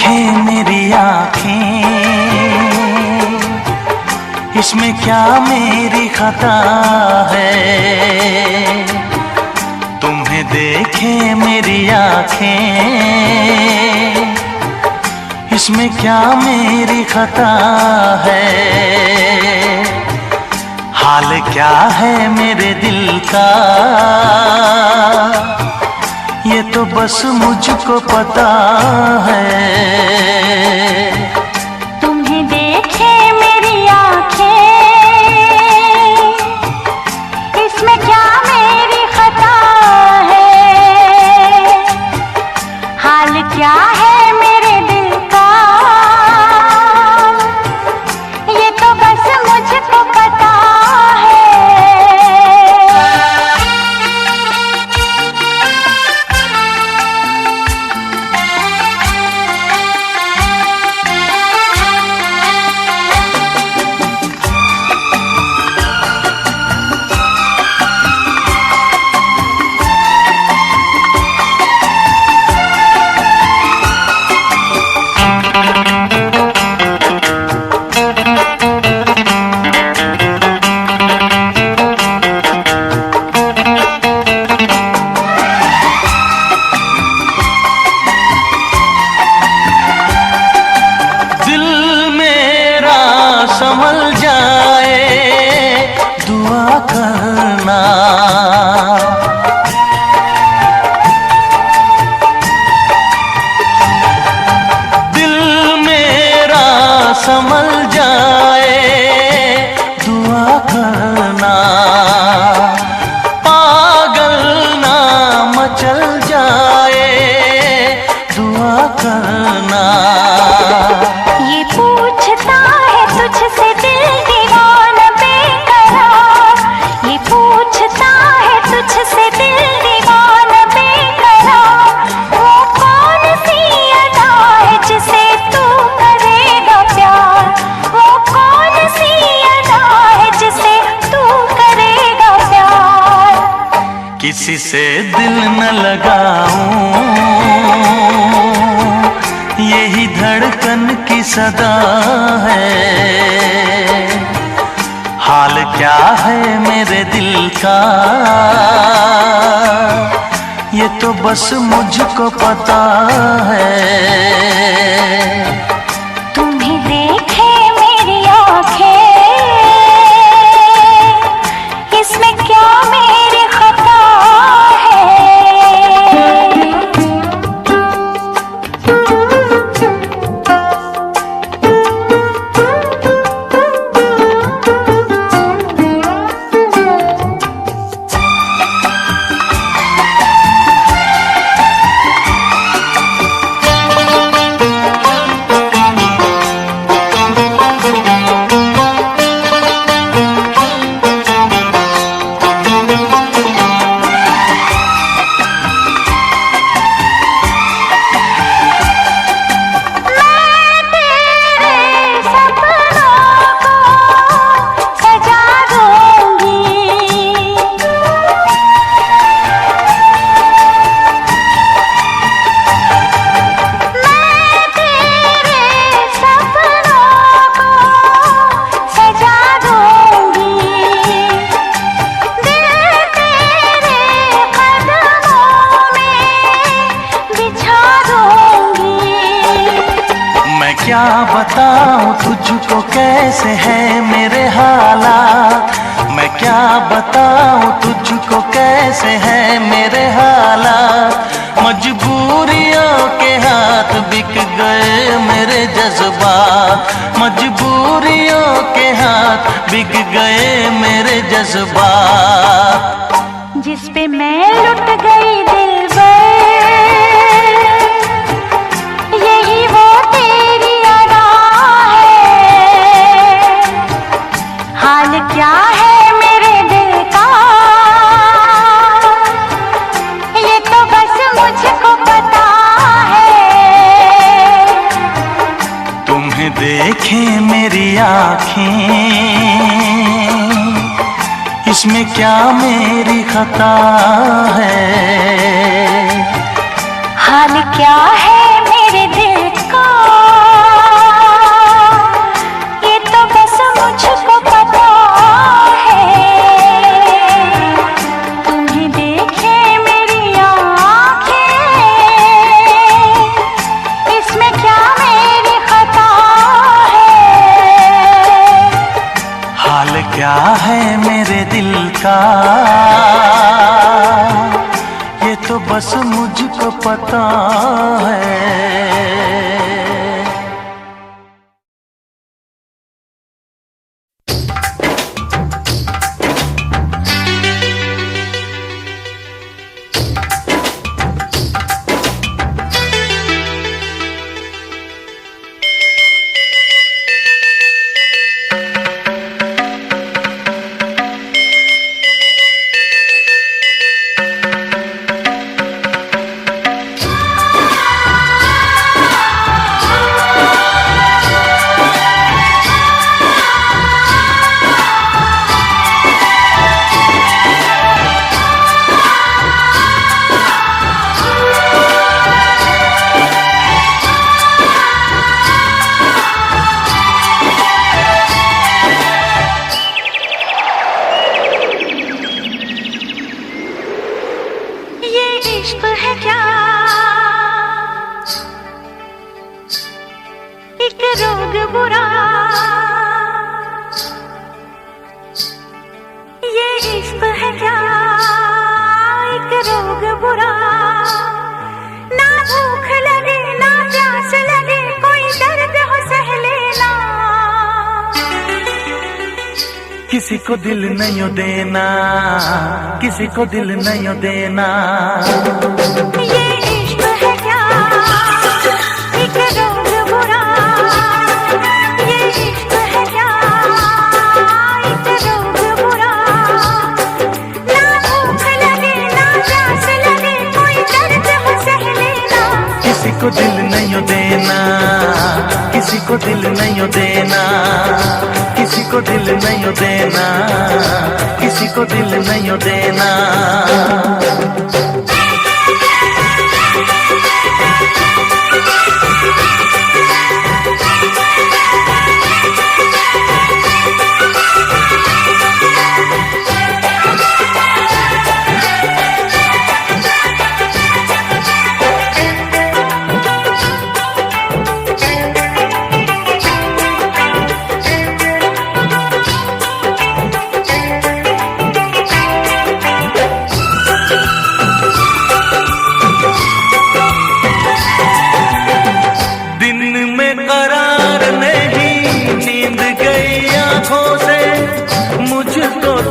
देखे मेरी आँखें, इसमें क्या मेरी खता है। तुम्हें देखे मेरी आँखें, इसमें क्या मेरी खता है। हाल क्या है मेरे दिल का, ये तो बस मुझको पता है। तुम्हें देखे मेरी आँखें, इसमें क्या मेरी खता है। हाल क्या है मेरे दिल का, ये तो बस मुझको पता है। संभल जाए दुआ करना, दिल मेरा संभल जाए दुआ करना। पागल ना मचल जाए दुआ करना। ये पूछता है तुझसे दिल दीवाना बेकरार, ये पूछता है तुझसे दिल दीवाना बेकरार। वो कौन सी अदा है जिसे तू करेगा प्यार, वो कौन सी अदा है जिसे तू करेगा प्यार। किसी से दिल न लगाऊं, यही धड़कन की सदा है। हाल क्या है मेरे दिल का, ये तो बस मुझको पता है। तुम्हें देखे मेरी आँखें, इसमें क्या मेरी खता है। क्या बताऊं तुझको कैसे है मेरे हालात, मैं क्या बताऊं तुझको कैसे है मेरे हालात। मजबूरियों के हाथ बिक गए मेरे जज्बात, मजबूरियों के हाथ बिक गए मेरे जज्बात। जिस पे मैं लुट गई दिलबर, यही वो तेरी अदा है। हाल क्या है मेरे दिल का, ये तो बस मुझको पता है। तुम्हें देखे मेरी आँखें, इसमें क्या मेरी खता है। हाल क्या है मेरे दिल का, क्या है मेरे दिल का, ये तो बस मुझको पता है। इश्क है क्या एक रोग बुरा, ये इश्क है क्या एक रोग बुरा, ना भूख लगे ना प्यास लगे कोई दर्द हो सह लेना, किसी को दिल नहीं देना, किसी को दिल नहीं देना। ये इश्क है क्या एक रोग बुरा, ये इश्क है क्या एक रोग बुरा, ना भूख लगे ना प्यास लगे कोई दर्द हो सह लेना, किसी को दिल नहीं देना, किसी को दिल नहीं देना, किसी को दिल नहीं देना, किसी को दिल नहीं देना।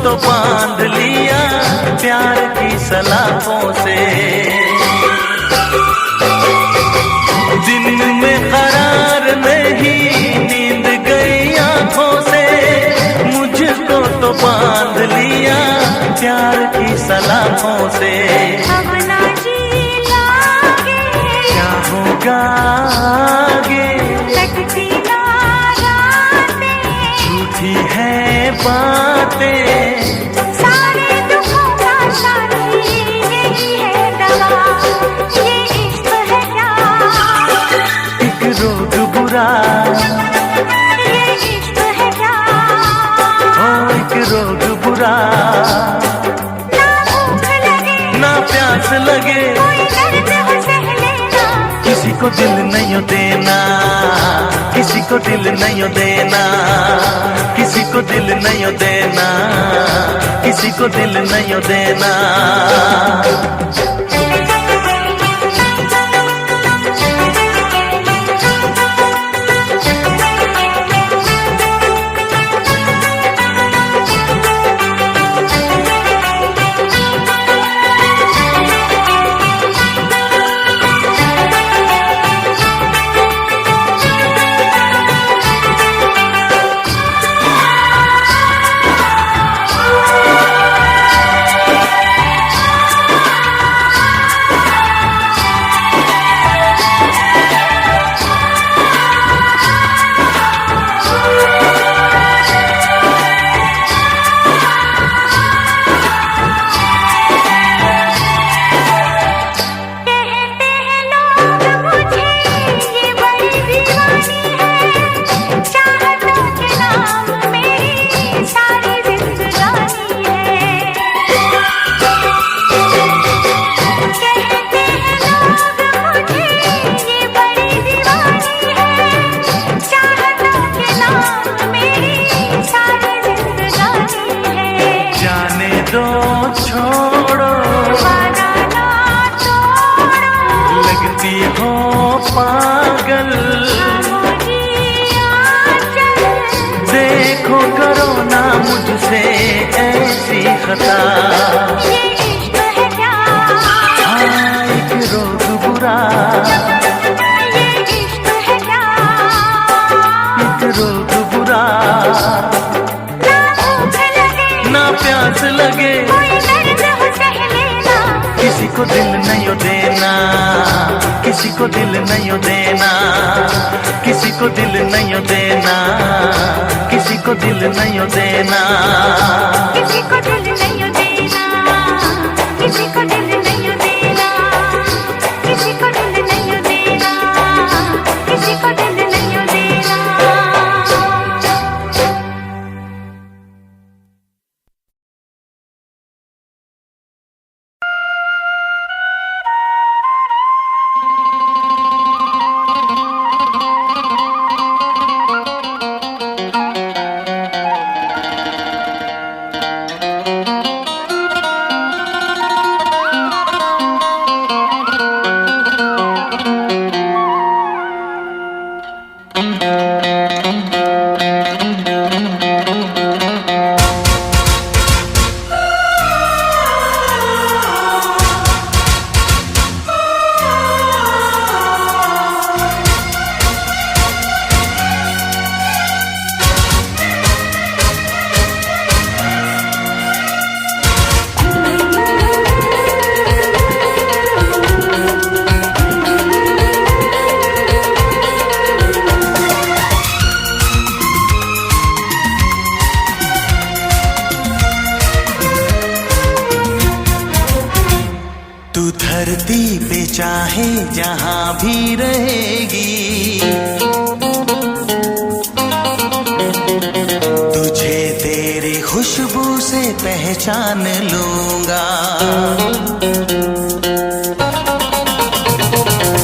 तो बांध लिया प्यार की सलाखों से, दिन में करार नहीं नींद गई आंखों से, मुझको तो बांध लिया प्यार की सलाखों से। अब ना जी लागे क्या होगा आगे, कटती ना रातें, झूठी है बातें, सारे दुखों का साथी यही है दवा, ये इश्क है क्या एक रोग बुरा, ये इश्क है क्या ओ एक रोग बुरा, ना भूख लगे ना प्यास लगे कोई दर्द हो सह लेना, किसी को दिल नहीं देना, किसी को दिल नहीं देना, किसी को दिल नहीं देना, किसी को दिल नहीं देना। खता। ये इश्क है क्या, हाँ एक रोग बुरा, ये इश्क है क्या, एक रोग बुरा। ना भूख लगे ना प्यास लगे, कोई दर्द हो सह लेना, किसी को दिल नहीं देना, किसी को दिल नहीं देना, किसी को दिल नहीं देना, किसी को दिल नहीं देना, किसी को दिल नहीं देना, किसी को दिल नहीं देना, किसी को दिल नहीं देना, किसी को दिल नहीं देना। तू धरती पे चाहे जहां भी रहेगी, तुझे तेरी खुशबू से पहचान लूंगा।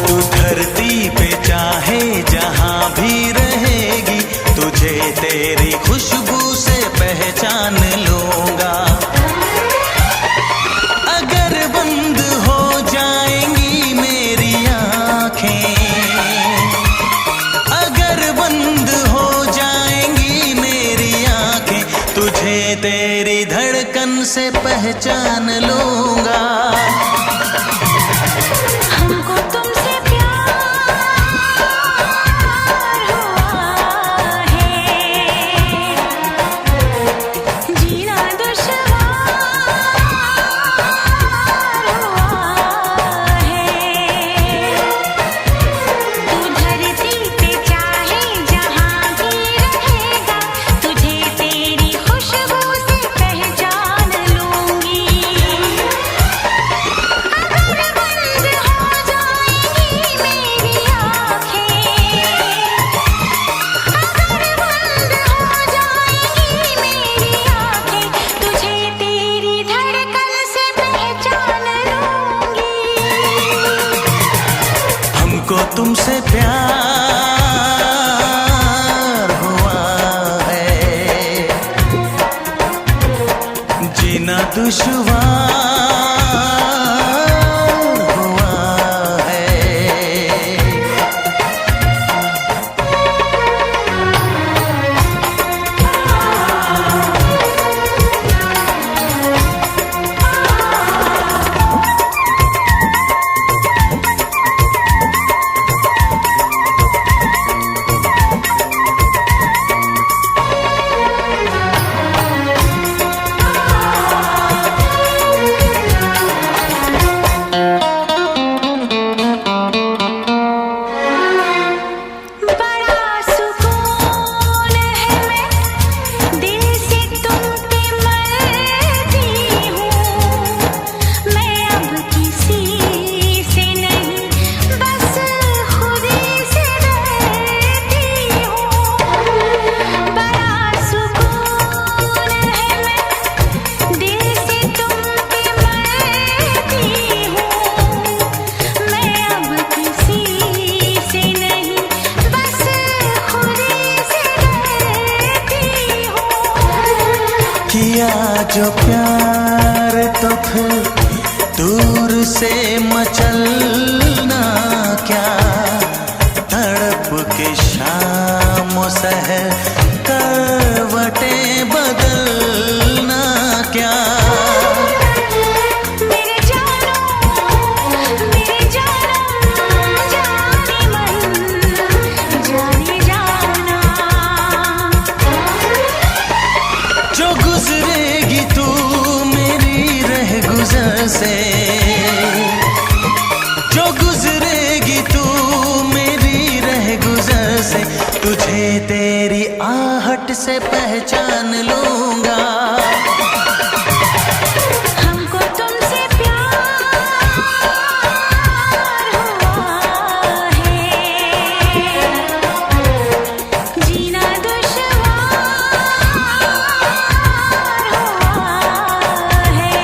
तू धरती पे चाहे जहां भी रहेगी, तुझे तेरी खुशबू से पहचान लूंगा। अगर बंद हो जाएंगी मेरी आँखें, अगर बंद हो जाएंगी मेरी आँखें, तुझे तेरी धड़कन से पहचान लूंगा। हमको तुमसे प्यार हुआ है, जीना दुश्वार हुआ है। तू धरती पे चाहे जहां भी रहेगा, तुझे तेरी खुशबू से पहचान लूंगी। अगर बंद हो जाएंगी मेरी आँखें, अगर बंद हो जाएंगी मेरी आँखें, तुझे तेरी धड़कन से पहचान लूंगी। हमको तुमसे प्यार हुआ है, जीना दुश्वार हुआ है। बड़ा सुकून है, मैं दिल से तुम पे मरती हूँ। मैं अब किसी से नहीं, बस खुदी से डरती हूँ। बड़ा सुकून है, मैं दिल से तुम पे मरती हूँ। मैं अब किसी से नहीं, बस खुदी से डरती हूँ। किया जो प्यार तो फिर दूर से मचलना क्या, तड़प के शाम सहर करवटें बदलना क्या। तुझे तेरी आहट से पहचान लूंगा। हमको तुमसे प्यार हुआ है, जीना दुश्वार हुआ है।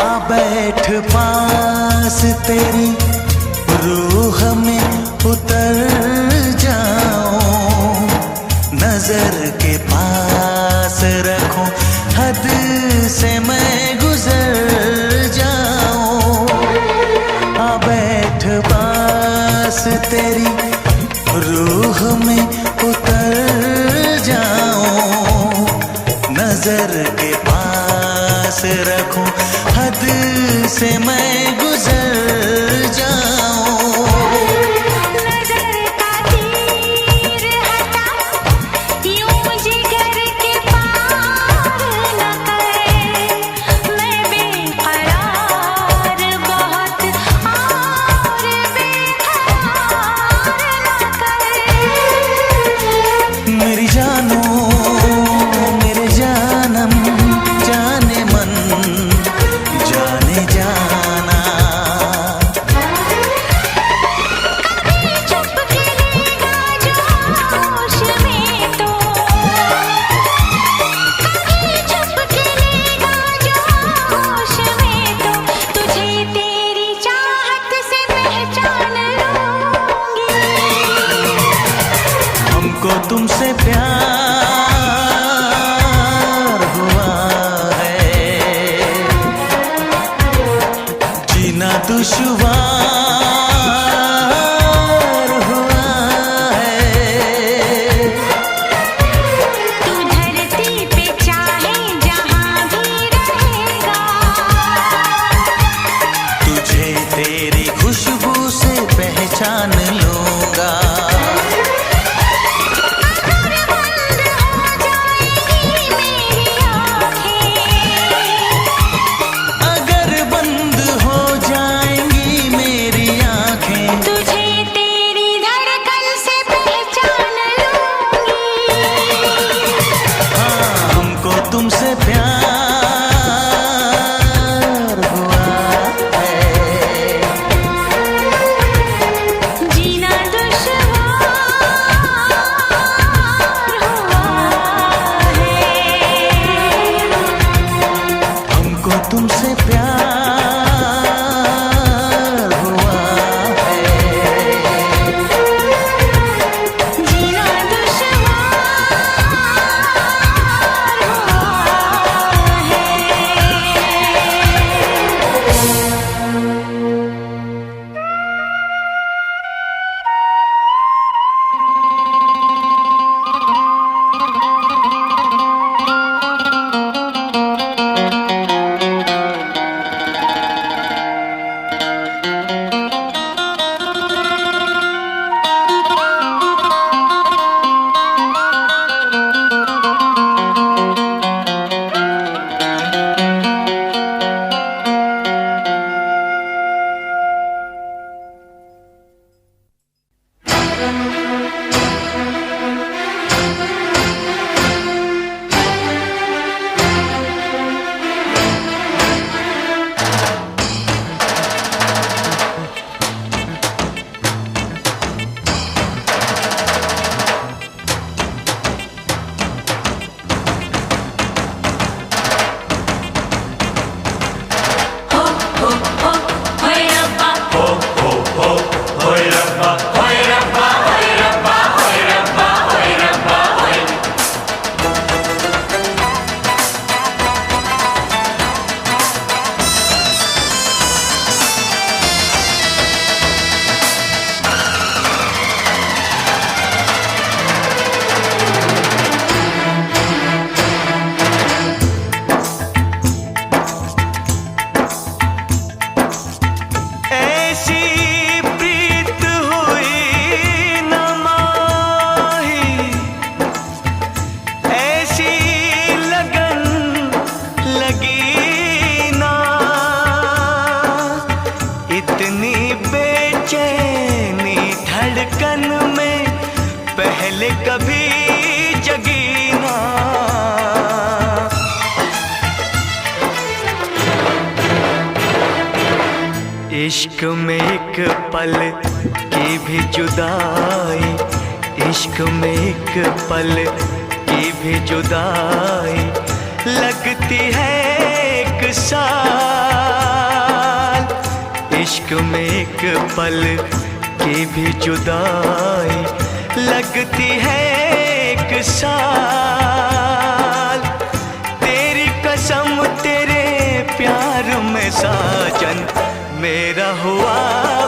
आ बैठ पास तेरी रूह में उतर जाऊं, नजर के पास रखूं, हद से मैं गुजर जाऊं। आ बैठ पास तेरी रूह में उतर जाऊं, नजर के पास रखूं, हद से मैं गुजर जाऊं। नजर का तीर हटा, यूं जिगर के पार न करे, मैं बेकरार बहुत और बेकरार न करे। मेरी जानो मेरे जानम जाने मन जाने जाना, कभी चुप खिलेगा जोश में तो, कभी चुप खिलेगा जोश में तो, तुझे तेरी चाहत से पहचान लूंगी। हमको तुमसे प्यार हुआ है, जीना दुश्वार हुआ है। तू धरती पे चाहे जहां भी रहेगा, तुझे तेरी खुशबू से पहचान लूंगा। अगर बंद हो जाएंगी मेरी आँखें, अगर बंद हो जाएंगी मेरी आंखें, तुझे तेरी धड़कन से पहचान लूंगी। हाँ हमको तुमसे प्यार हुआ है, जीना दुश्वार हुआ है। हमको तुमसे प्यार हुआ है। जीना इश्क में एक पल की भी जुदाई, इश्क में एक पल की भी जुदाई लगती है एक साल। इश्क में एक पल की भी जुदाई लगती है एक साल। तेरी कसम तेरे प्यार में साजन मेरा हुआ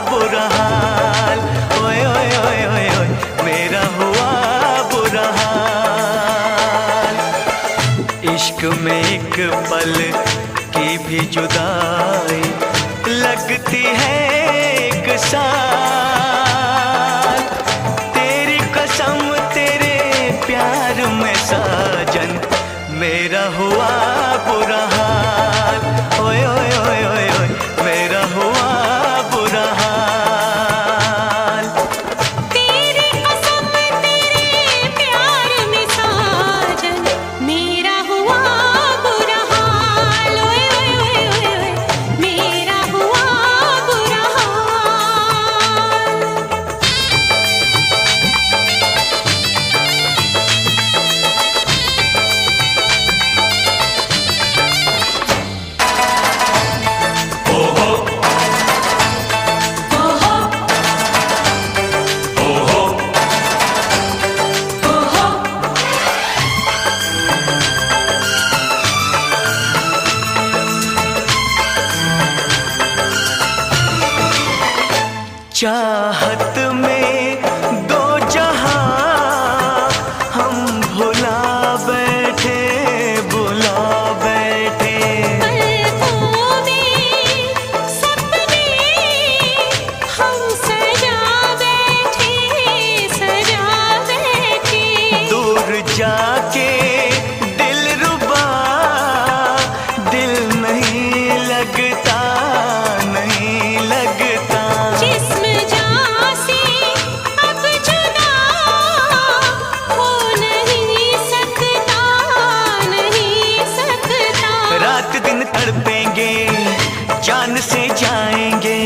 बुरा हाल। ओए ओए ओए ओए ओए मेरा हुआ बुरा हाल। इश्क में एक पल की भी जुदाई लगती है एक साल। तेरी कसम तेरे प्यार में साजन मेरा हुआ बुरा हाल। ओए ओए ओए ओए ओए मेरा हुआ बुरा हाल। तेरी कसम तेरे प्यार में साजन मेरा हुआ बुरा हाल। ओए ओए ओए ओए ओए मेरा हुआ बुरा हाल। चाहत में दो जहां हम भुला बैठे, भुला बैठे। पलकों में सपने हम सजा बैठे, सजा बैठे। दूर जाके दिलरुबा दिल नहीं लगता, नहीं लगता। जिस्म जान से अब जुदा हो नहीं सकता, नहीं सकता। रात दिन तड़पेंगे जान से जाएंगे,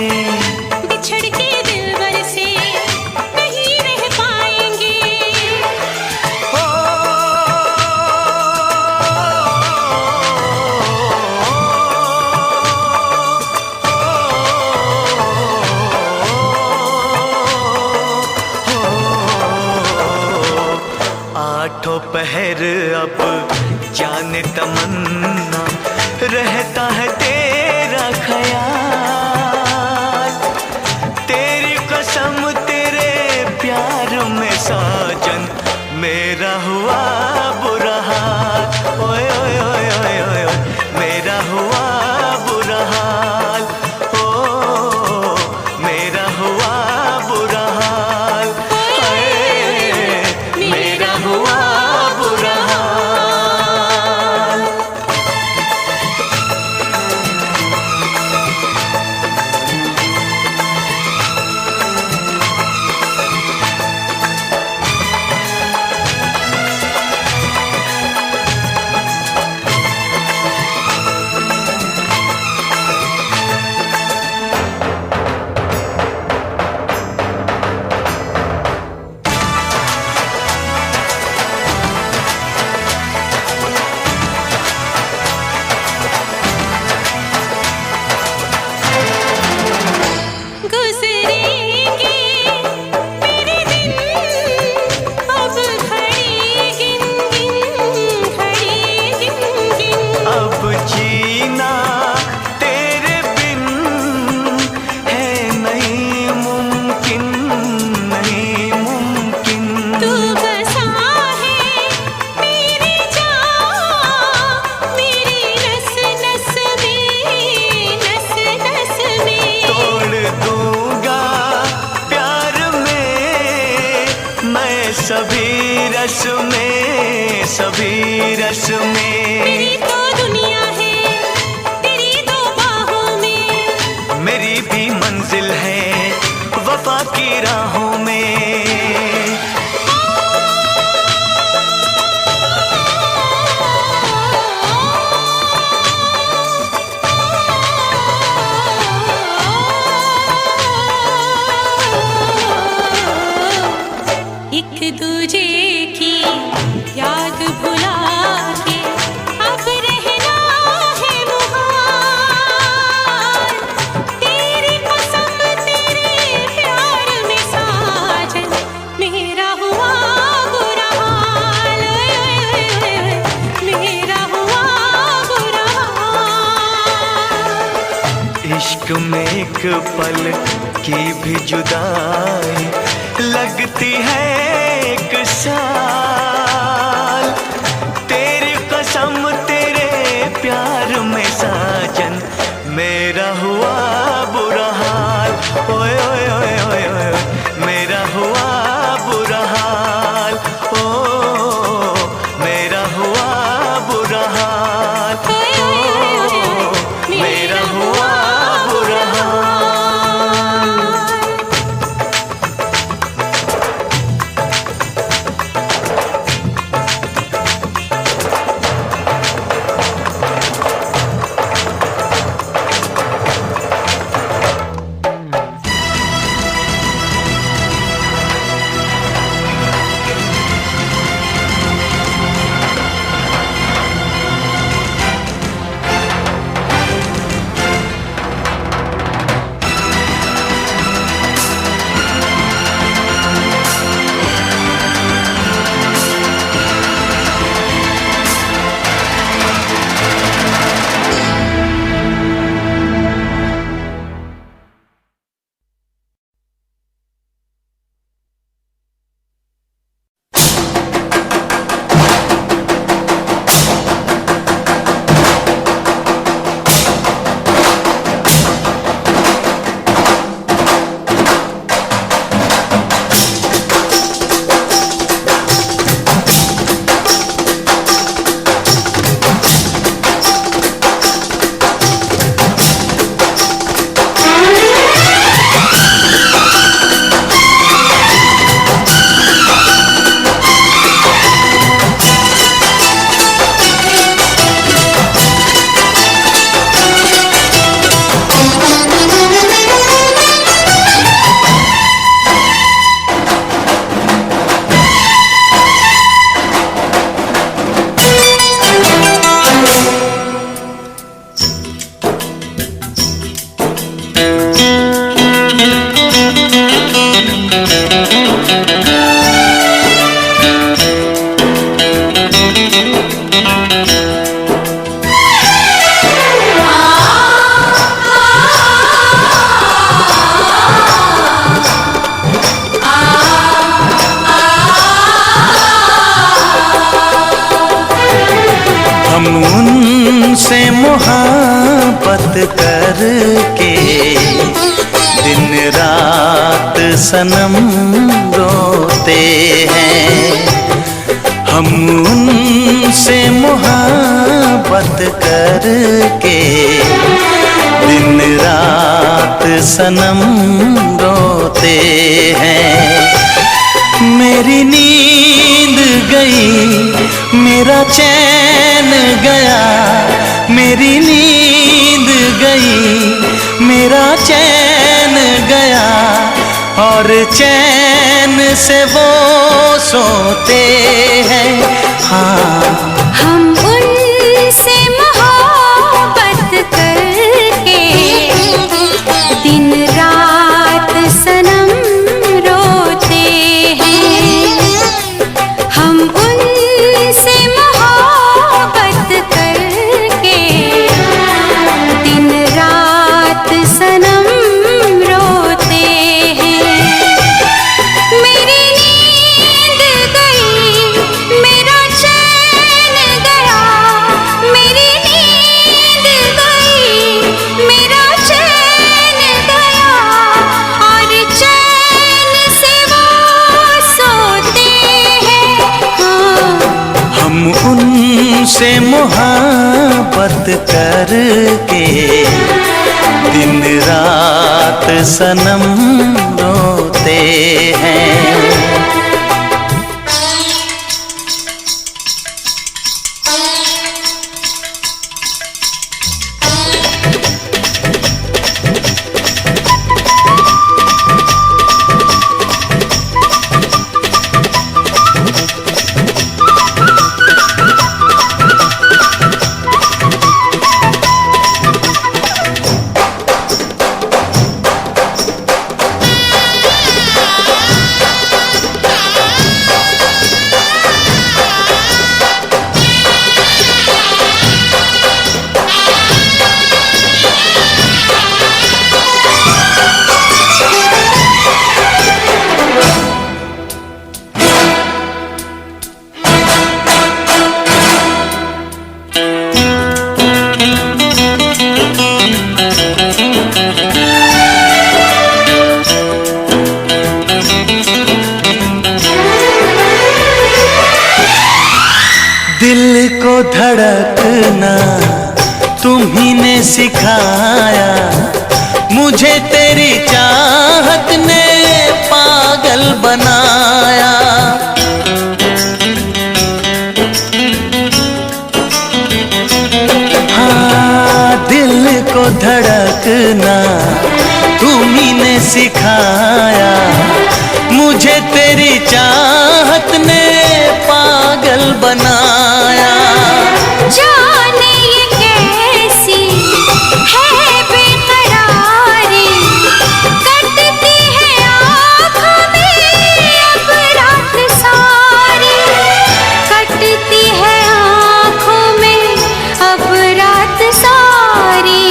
बिछड़ के दिलबर से नहीं रह पाएंगे। हो आठों पहर अब जाने तमन्ना रहता है तेरा ख्याल। तेरी कसम तेरे प्यार में साजन मेरा हुआ बुरा हाल। ओए ओए ओए ओए ओए ओए मेरा हुआ बुरा हाल। ओ मेरा हुआ बुरा हाल। हाय मेरा हुआ बुरा हाल। गुजरेंगे मेरे दिन अब घड़ी गिन गिन, घड़ी गिन गिन। अब जीना तेरे बिन है नहीं मुमकिन, नहीं मुमकिन। तू बसा है मेरी जान, मेरी नस नस में, नस नस में। तोड़ दूंगा प्यार में मैं सभी रस में, सभी रस में। मेरी तो दुनिया है तेरी दो बाहों में। मेरी भी मंजिल है वफा की राहों में। एक पल की भी जुदाई लगती है एक साल। तेरी कसम तेरे प्यार में साजन मेरा हुआ बुरा हाल। ओए ओए ओए ओए ओए मेरा हुआ बुरा हाल। ओ मेरा हुआ बुरा हाल। ओ मेरा हुआ बुरा हाल। उनसे मोहब्बत करके दिन रात सनम रोते हैं। हम उनसे मोहब्बत करके दिन रात सनम रोते हैं। मेरी नींद गई मेरा चैन गया, मेरी नींद गई मेरा चैन गया, और चैन से वो सोते हैं। हाँ हम उनसे मोहब्बत करके दिन रात सनम रोते हैं। हम उनसे मोहब्बत करके दिन रात सनम रोते हैं। मेरी नींद गई मेरा चैन गया, मेरी नींद गई मेरा चैन गया, और चैन से वो सोते हैं। हाँ हम उनसे मोहब्बत करके दिन रात सनम रोते हैं। धड़कना तुम्ही ने सिखाया, मुझे तेरी चाहत ने पागल बनाया। हाँ, दिल को धड़कना तुम्ही ने सिखाया, मुझे तेरी चाहत ने पागल बनाया। जाने ये कैसी है बेकरारी, कटती है आँखों में अब रात सारी, कटती है आँखों में अब रात सारी।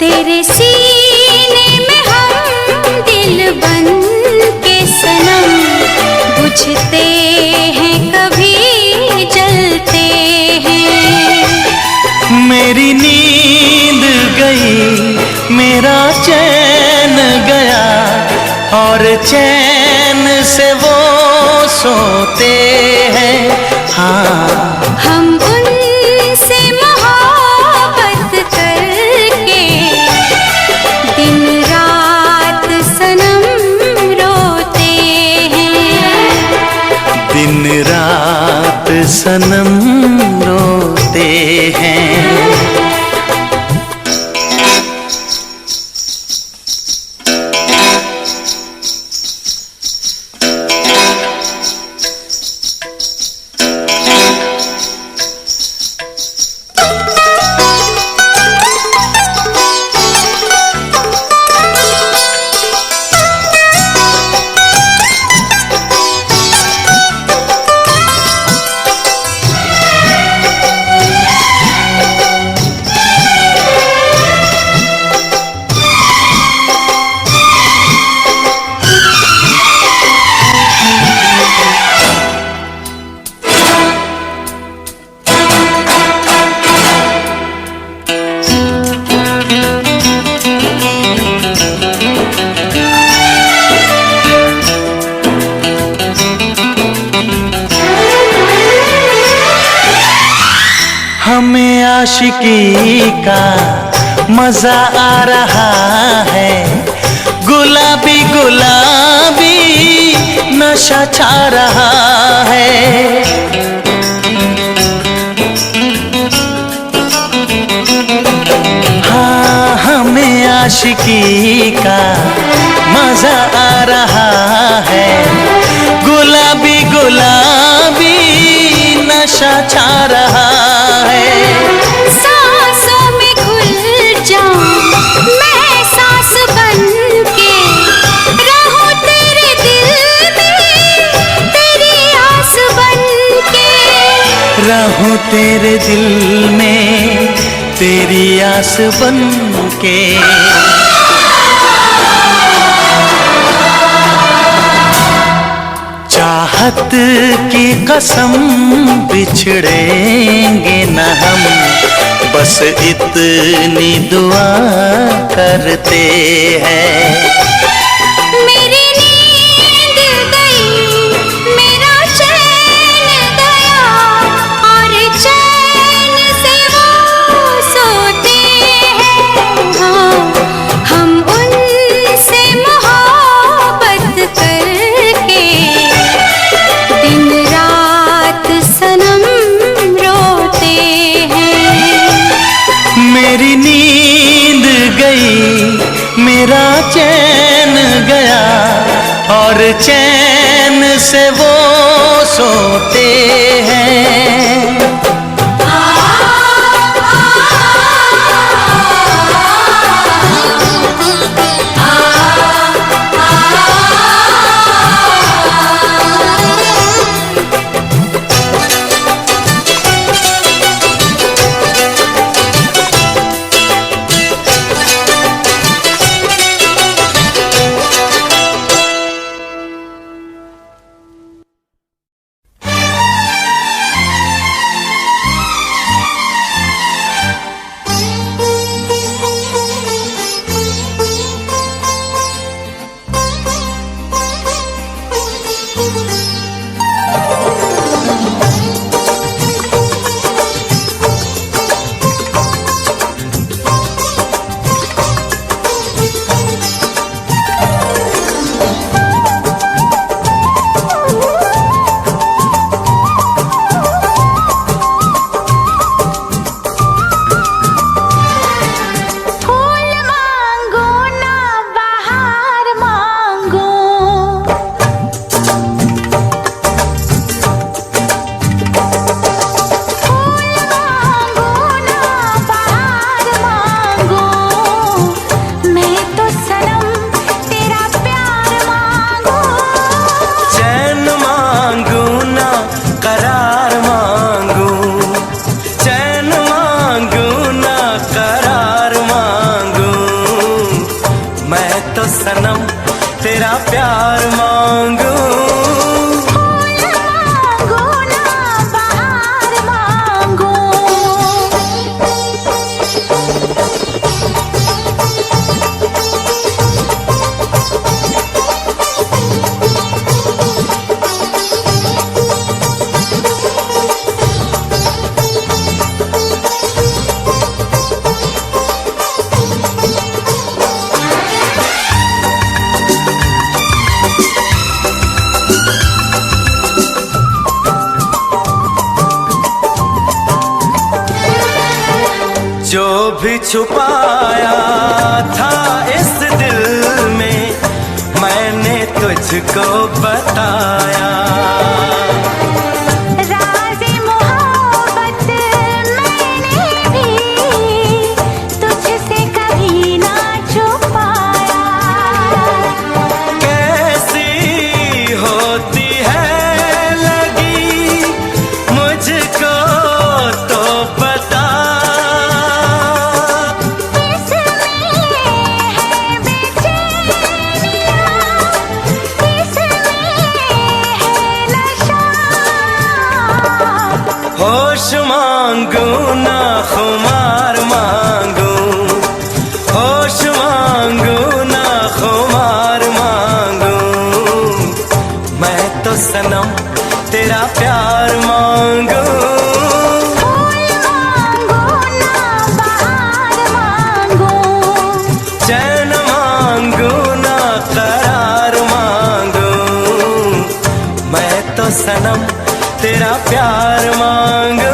तेरे सीने में हम दिल बन के सनम, बुझते हैं कभी जलते हैं। मेरी नींद गई, मेरा चैन गया, और चैन से वो सोते हैं। हाँ, हम उनसे मोहब्बत करके दिन रात सनम रोते हैं। दिन रात सनम रोते हैं। हमें आशिकी का मजा आ रहा है, गुलाबी गुलाबी नशा छा रहा है। हाँ, हमें आशिकी का मजा आ रहा है, गुलाबी गुलाबी नशा छा रहा है। सांसों में घुल जाऊं मैं सांस बन के, रहूं तेरे दिल में तेरी आस बन के। रहूं तेरे दिल में तेरी आस बन के। चाहत की कसम बिछड़ेंगे न हम, बस इतनी दुआ करते हैं। मेरी नींद गई, मेरा चैन गया, और चैन से वो सोते हैं। हाँ, हम उनसे मोहब्बत करके दिन रात सनम रोते हैं। मेरी नींद गई, मेरा चैन गया, और चैन से वो सोते हैं। तेरा प्यार मांगू। फूल मांगो ना बहार मांगो। जो भी छुपाया था इस दिल में मैंने तुझको बताया। राज़े मोहब्बत मैंने भी तुझसे कभी ना छुपाया। कैसी होती है लगी मुझको तो बता। होश मांगू ना खुमार मांगू। होश मांगू ना खुमार मांगू। मैं तो सनम तेरा प्यार मांगू। फूल मांगो ना बहार मांगो। चैन मांगू ना करार मांगू। मैं तो सनम तेरा प्यार मांगू।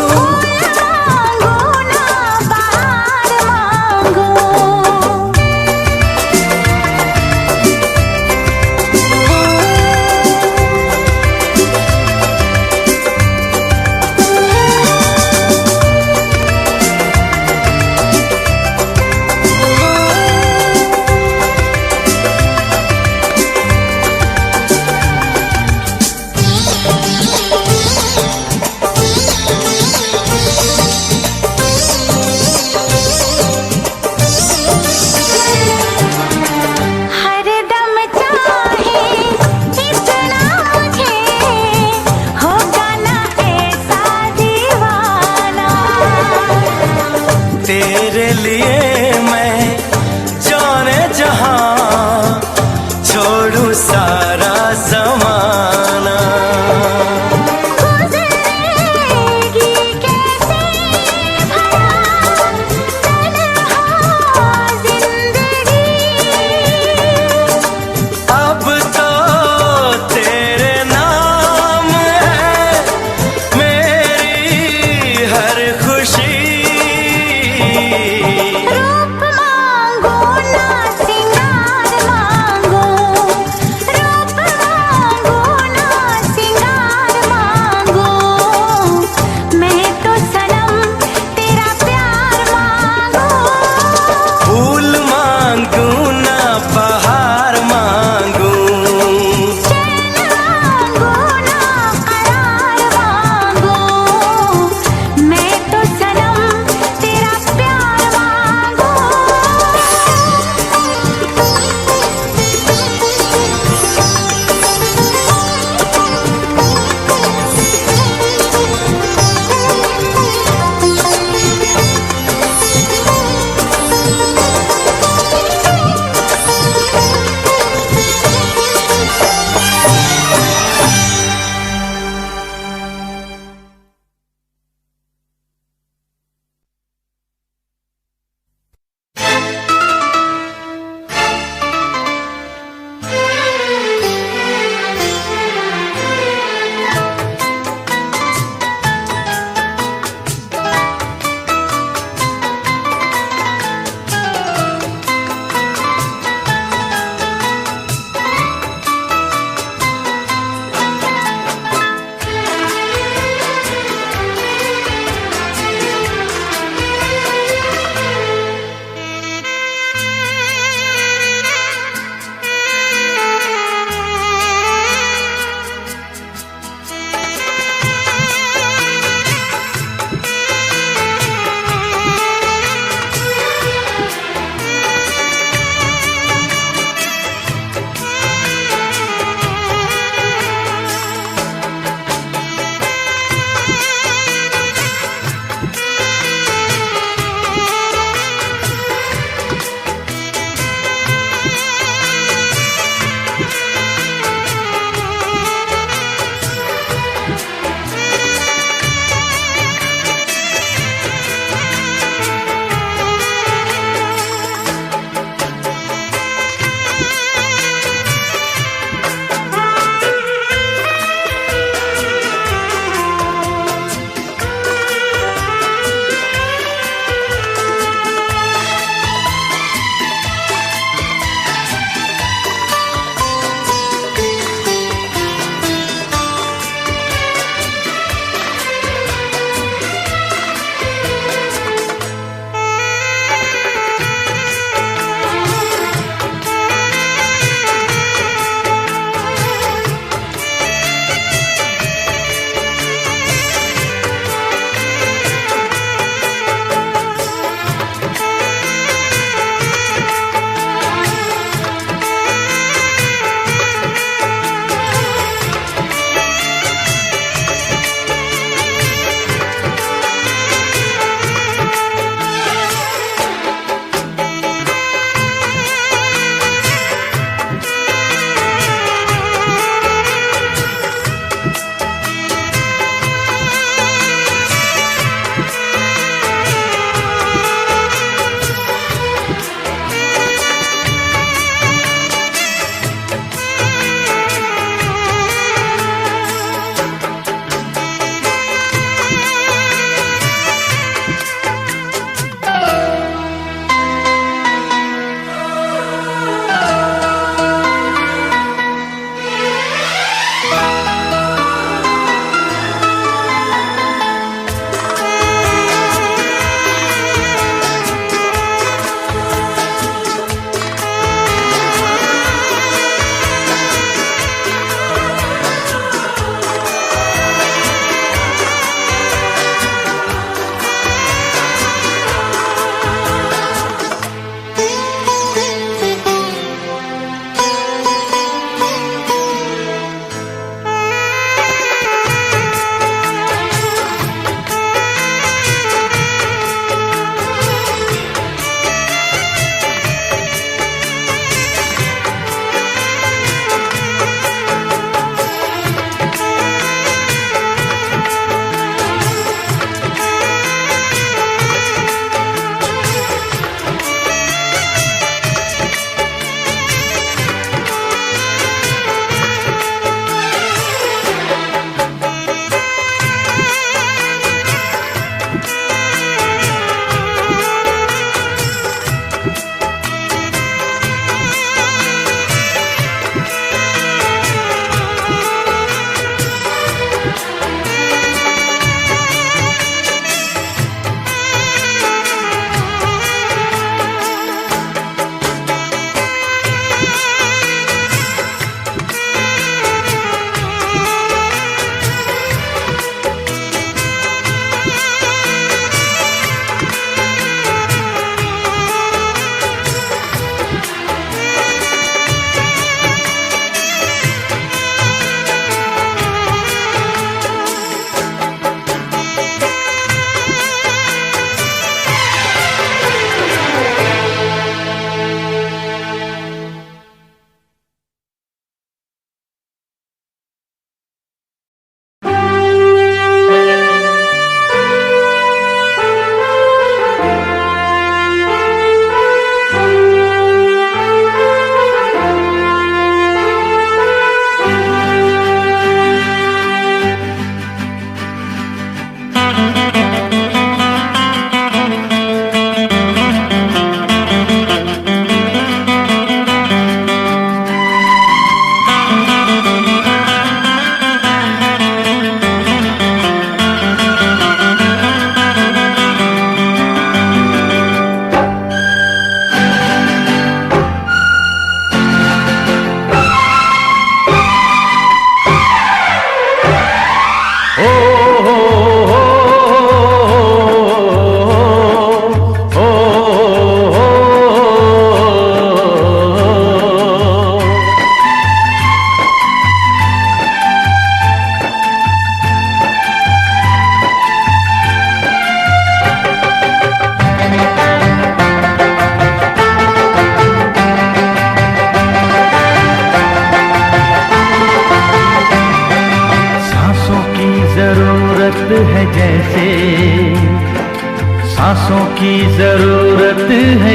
फूल मांगो ना बहार मांगो। हरदम चाहे इतना मुझे होगा ना ऐसा दीवाना। तेरे लिए मैं जाने जहां छोड़ू सारा जमाना। गुज़रेगी कैसे भला तन्हा ज़िंदगी। अब तो तेरे नाम है मेरी हर खुशी। रूप मांगो ना सिंगार मांगो।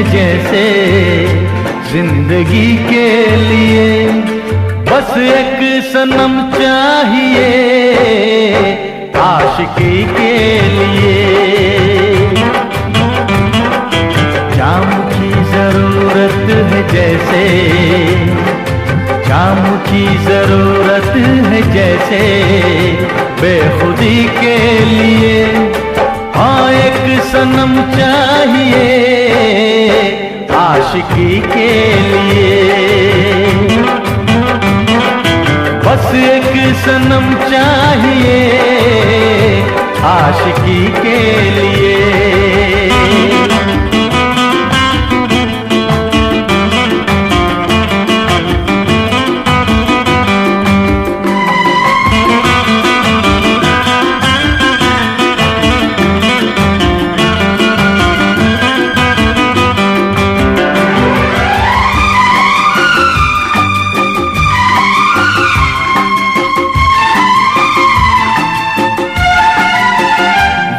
है जैसे जिंदगी के लिए बस एक सनम चाहिए आशिकी के लिए। जाम की जरूरत है जैसे, जाम की जरूरत है जैसे बेखुदी के लिए। हाँ एक सनम चाहिए आशिकी के लिए, बस एक सनम चाहिए आशिकी के लिए।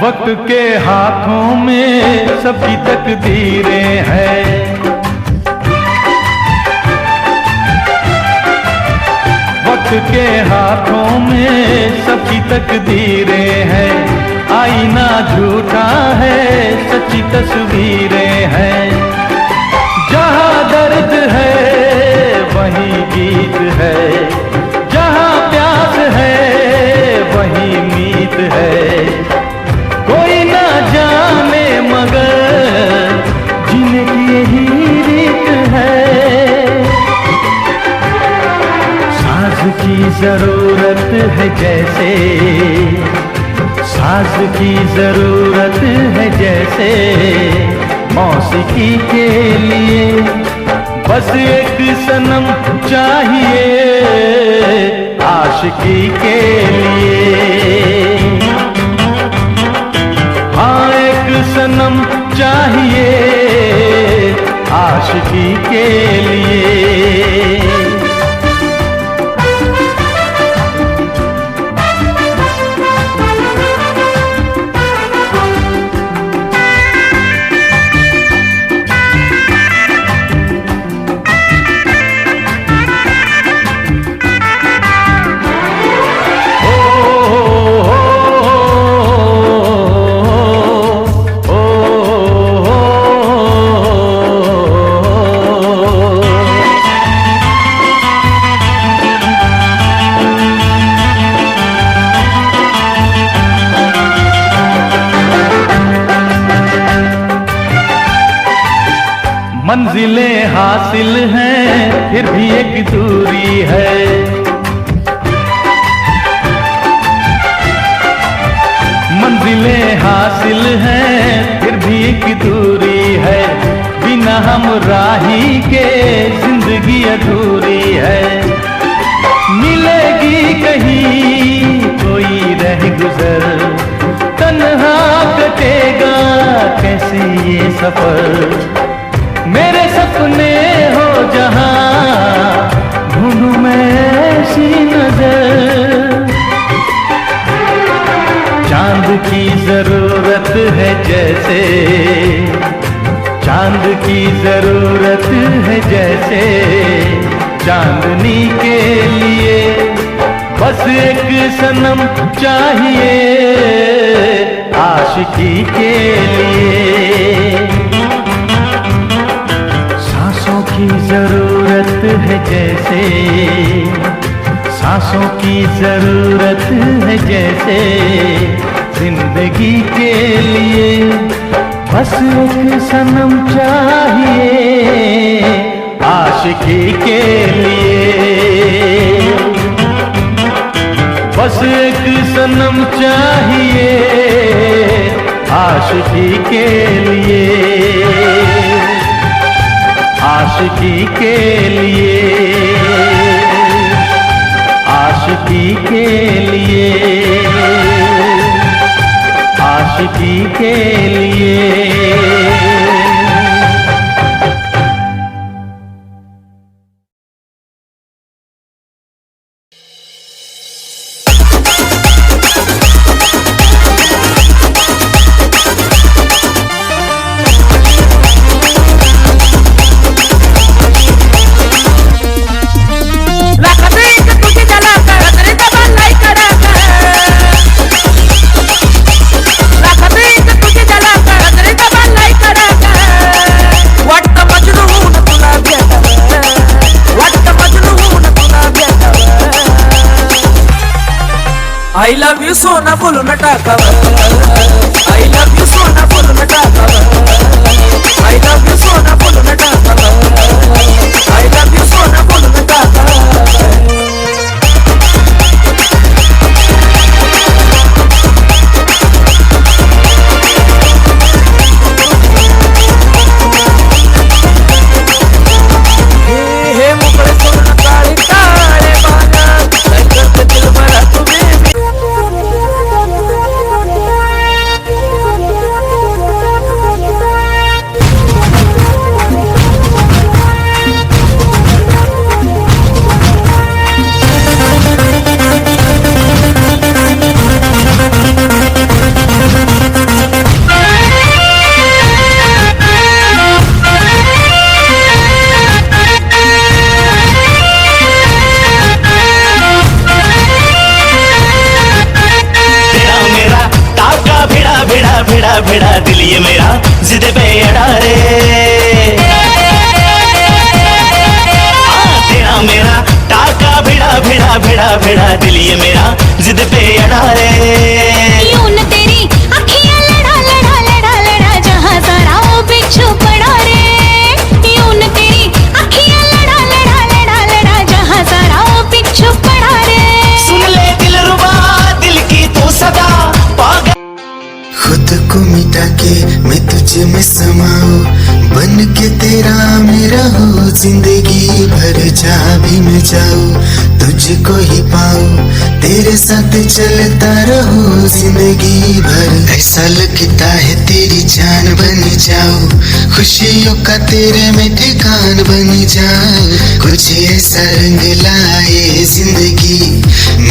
वक्त के हाथों में सबकी तकदीरें हैं, वक्त के हाथों में सबकी तकदीरें हैं। आईना झूठा है सच्ची तस्वीरें हैं, जहाँ दर्द है वहीं गीत है, जहाँ प्यास है वहीं मीत है। कोई ना जाने मगर जीने की यही रीत है। साज की जरूरत है जैसे, साज की जरूरत है जैसे मौसीकी के लिए। बस एक सनम चाहिए आशिकी के लिए। हाँ एक सनम चाहिए आशिकी के लिए। मंजिलें हासिल हैं फिर भी एक दूरी है, मंजिलें हासिल हैं फिर भी एक दूरी है। बिना हम राही के जिंदगी अधूरी है। मिलेगी कहीं कोई रह गुजर, तन्हा कटेगा कैसे ये सफर। मेरे सपने हो जहां ढूंढूं मैं ऐसी नजर। चांद की जरूरत है जैसे, चांद की जरूरत है जैसे चांदनी के लिए। बस एक सनम चाहिए आशिकी के लिए। सांसों की जरूरत है जैसे, सांसों की जरूरत है जैसे जिंदगी के लिए। बस एक सनम चाहिए आशिकी के लिए। बस एक सनम चाहिए आशिकी के लिए, आशिकी के लिए, आशिकी के लिए, आशिकी के लिए। यू सोना बोलो ना टाकावा आई लव यू सोना बोलो ना टाकावा आई लव यू सोना बोलो ना टाकावा आई लव यू सोना बोलो ना टाकावा भिड़ा भिड़ा दिल ये मेरा जिद पे अड़ा रे तेरा मेरा टाका भिड़ा भिड़ा भिड़ा भिड़ा दिल ये मेरा जिद पे अड़ा रे यूं न तेरी अखियां लड़ा लड़ा लड़ा लड़ा जहां सारा वो बिच्छू पड़ा रे यूं न तेरी अखियां लड़ा लड़ा लड़ा लड़ा जहां सारा वो बिच्छू पड़ा रे सुन ले दिल रुबा दिल की तू सदा पागल खुद को मिटा के मैं तुझ में समाऊं बन के तेरा मेरा हो जिंदगी भर जहाँ भी मैं जाऊं तुझको ही पाऊं तेरे साथ चलता रहो जिंदगी भर ऐसा लगता है तेरी जान बन जाऊं खुशियों का तेरे में ठिकान बन जाऊं कुछ ऐसा रंग लाए जिंदगी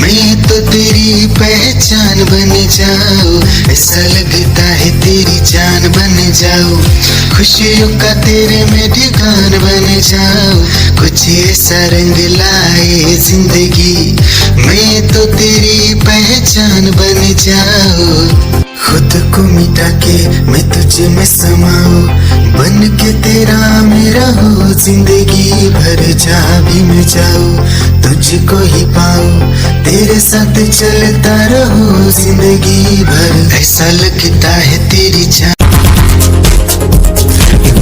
मैं तो तेरी पहचान बन जाऊं ऐसा लगता है तेरी जान बन जाऊं खुशियों का तेरे में ठिकान बन जाऊं कुछ ऐसा रंग लाए जिंदगी मैं तो तेरी पहचान बन जाऊं खुद को मिटा के मैं तुझ में समाऊं बन के तेरा मेरा हो जिंदगी भर जहाँ भी मैं जाऊं तुझको ही पाऊं तेरे साथ चलता रहो जिंदगी भर ऐसा लगता है तेरी जान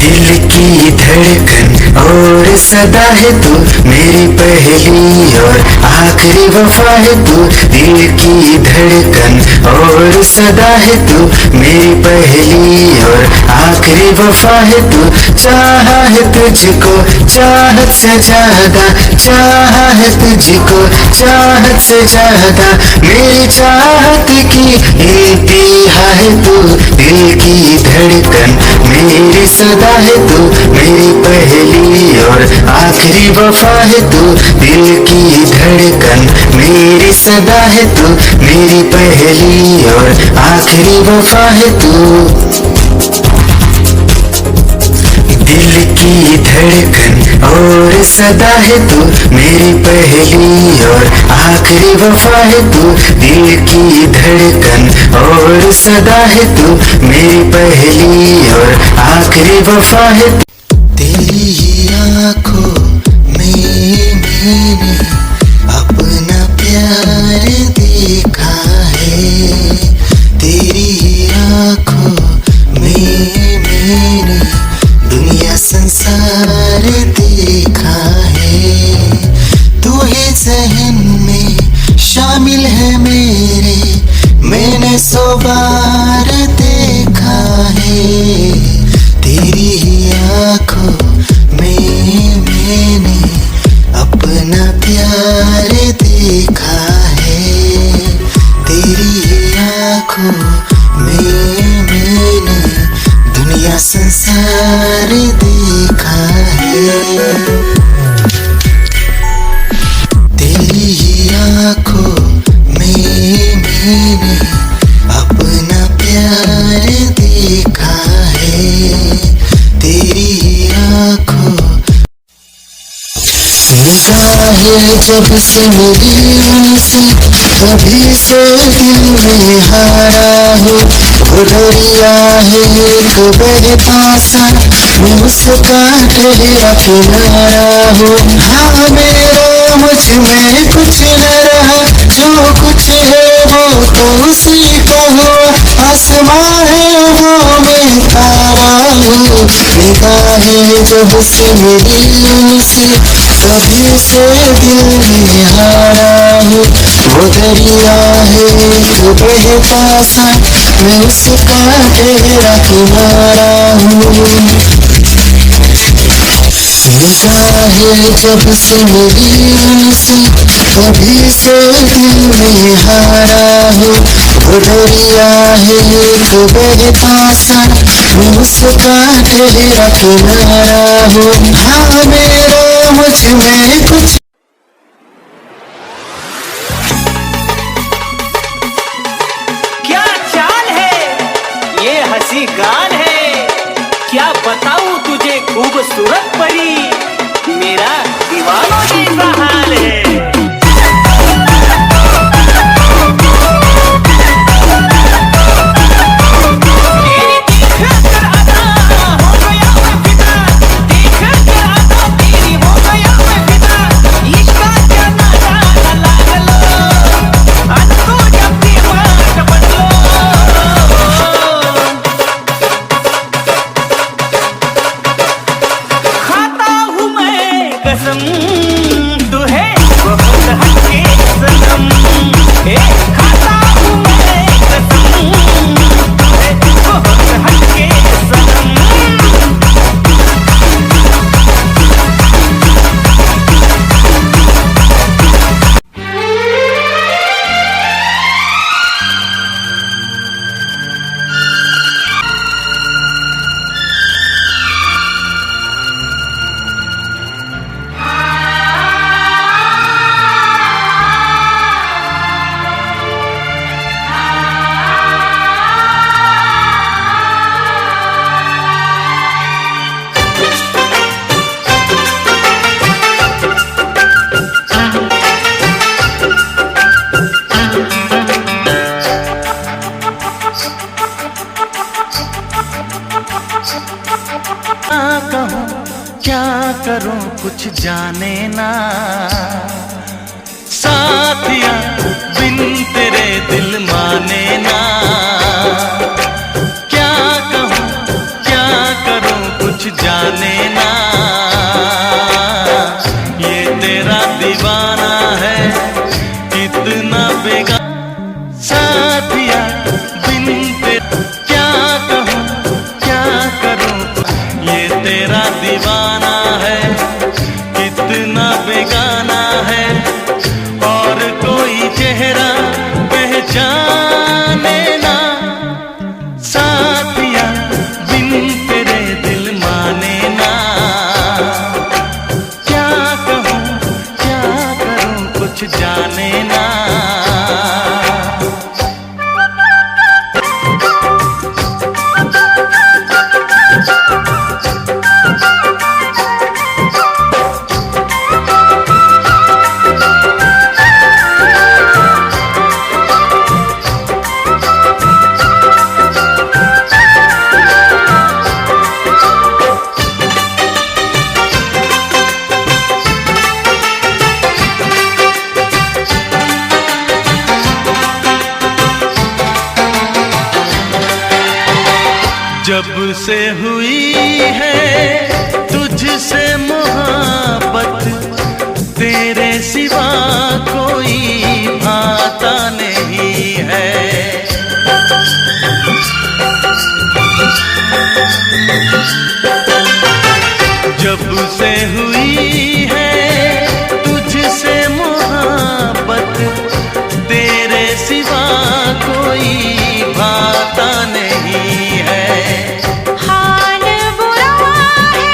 दिल की धड़कन और सदा है तू मेरी पहली और आखिरी वफा है तू दिल की धड़कन और सदा है तू मेरी पहली और आखिरी वफा है तू चाहा है तुझको चाहत से ज्यादा चाहा है तुझको चाहत से ज्यादा मेरी चाहत की इंतहा है तू दिल की धड़कन मेरी सदा है तू मेरी पहली और आखिरी वफा है तू दिल की धड़कन मेरी सदा है तू मेरी पहली और आखिरी वफा है तू दिल की धड़कन और सदा है तू मेरी पहली और आखिरी वफा है तू दिल की धड़कन और सदा है तू मेरी पहली और आखिरी वफा है तेरी ही आँखों में मैंने अपना प्यार देखा है तेरी ही आँखों में मैंने दुनिया संसार देखा है तू ही जहन में शामिल है मेरे मैंने 100 बार देखा है तेरी ही आँखों में मैंने अपना प्यार देखा है तेरी ही आँखों में मैंने दुनिया संसार देखा है तेरी ही आँखों में मैंने अपना प्यार देखा है तेरी ही आँखों निगाहें जब से मिली उनसे तभी से दिल में हारा हूँ वो दरिया है एक बहता सा मैं उसका ठहरा किनारा हूँ हाँ मेरा मुझ में कुछ न रहा जो कुछ है हो तो उसी को हो, आसमां है वो मैं तारा हूँ। निगाहें जब से मेरी उनसे तभी से दिल में हारा हूँ। वो दरिया है एक बहता सा, मैं उसका तेरा किनारा हूँ। निगाहें जब से मेरी उनसे तभी से दिल में हारा हूँ। वो दरिया है एक बहता सा, मैं उसका तेरा किनारा हूँ। हाँ मेरा मुझ में कुछ क्या चाल है, ये हंसी गाल है, क्या बताऊं तुझे खूबसूरत परी, मेरा दीवानों जैसा हाल है। क्या करूं कुछ जाने ना, साथिया बिन तेरे दिल माने ना। क्या कहूं क्या करूं कुछ जाने ना, ये तेरा दीवाना है कितना बेगाना। साथिया बिन तेरे क्या कहूं क्या करूं, ये तेरा दीवाना है कितना बेगाना है। और कोई चेहरा पहचाने ना, साथिया बिन तेरे दिल माने ना। क्या कहूं क्या करूं कुछ जाने ना। जब से हुई है तुझसे मोहब्बत, तेरे सिवा कोई भाता नहीं है। जब से हुई है तुझसे मोहब्बत, तेरे सिवा कोई भाता नहीं है। हाल बुरा है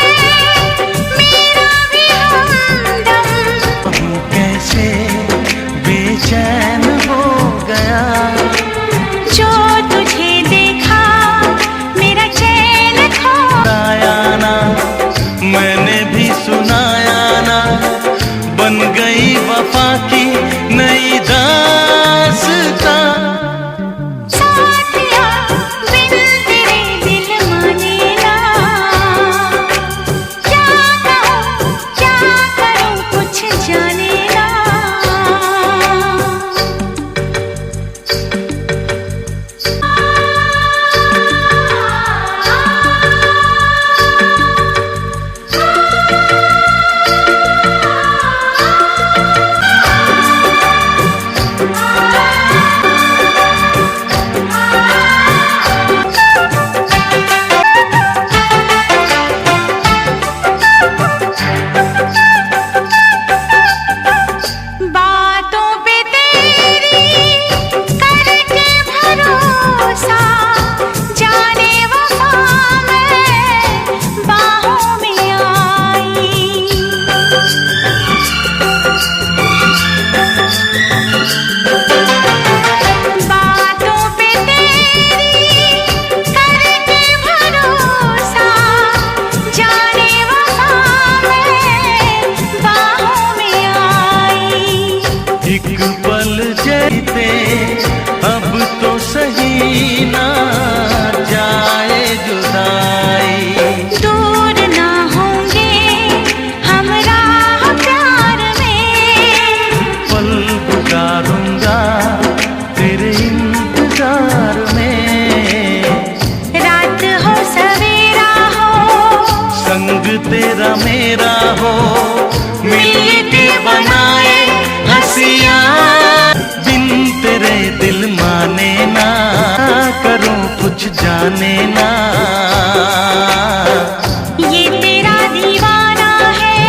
मेरा भी हमदम, हूँ कैसे बेचैन हो गया। जो तुझे देखा मेरा चैन खो सुनाया ना मैंने भी सुनाया तेरा मेरा हो, मिलके बनाए हंसिया। बिन तेरे दिल माने ना, करूं कुछ जाने ना। ये तेरा दीवाना है,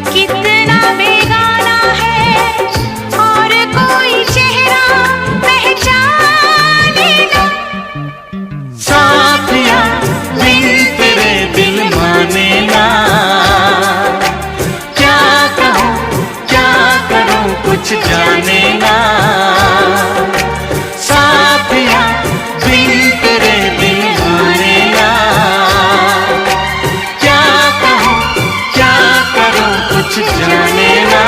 कितना बेगाना है, और कोई चेहरा पहचाने ना। साथिया बिन तेरे दिल माने ना, क्या कहूँ क्या करूँ कुछ जाने ना। साथिया बिन तेरे दिल माने ना, क्या कहूँ क्या करूँ कुछ जाने ना।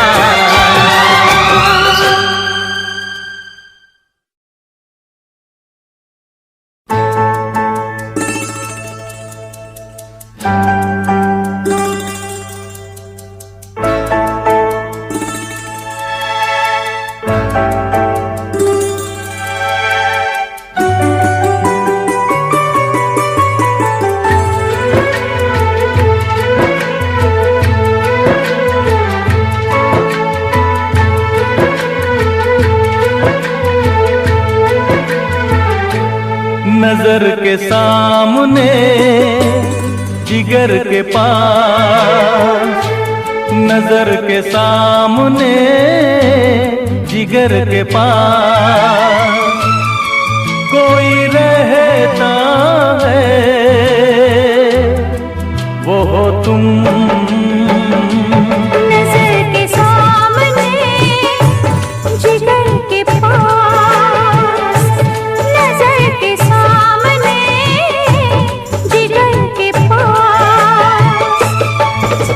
नजर के सामने जिगर के पास, नजर के सामने जिगर के पास कोई रहता है, वो हो तुम। नजर के सामने जिगर के पास, नजर के सामने जिगर के पास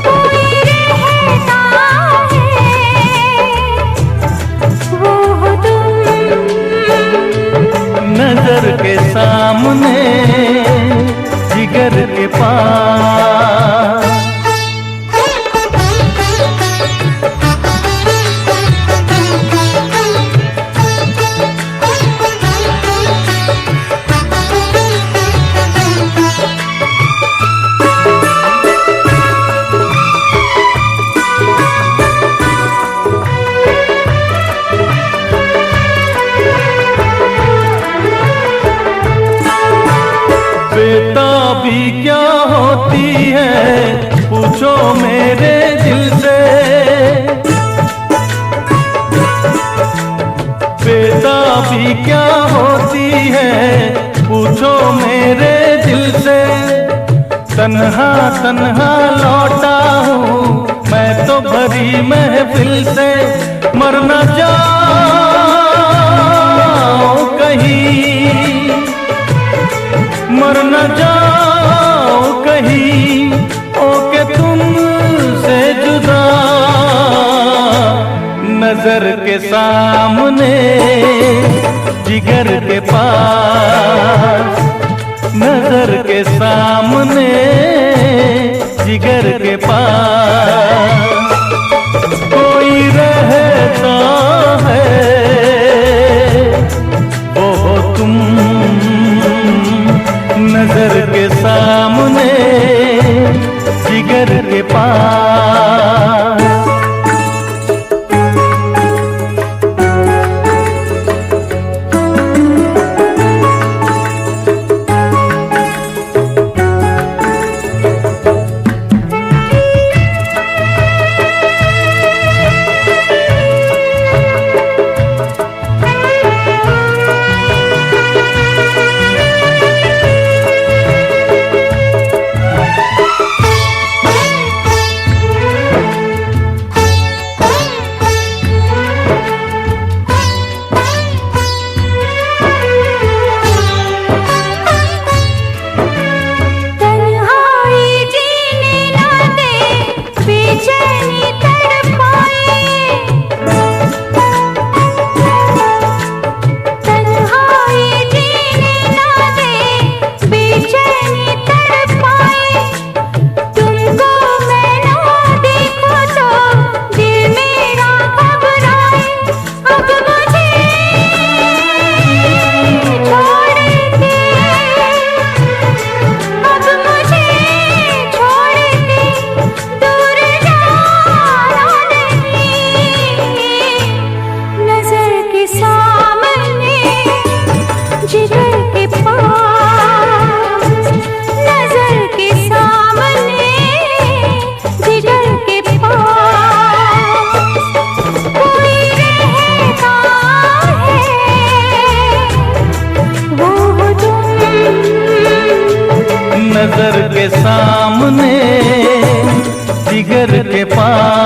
कोई रहता है, वो हो तुम। नजर के सामने जिगर के पास। बेताबी क्या होती है पूछो मेरे दिल से, बेताबी क्या होती है पूछो मेरे दिल से। तन्हा तन्हा लौटा हूँ मैं तो भरी महफिल से, मर न जाऊं कहीं, मर न जाओ कहीं ओके तुमसे जुदा। नजर के सामने जिगर के पास, नजर के सामने जिगर के पास कोई रहता है, वो हो तुम। नजर के सामने जिगर के पास। जिगर के पास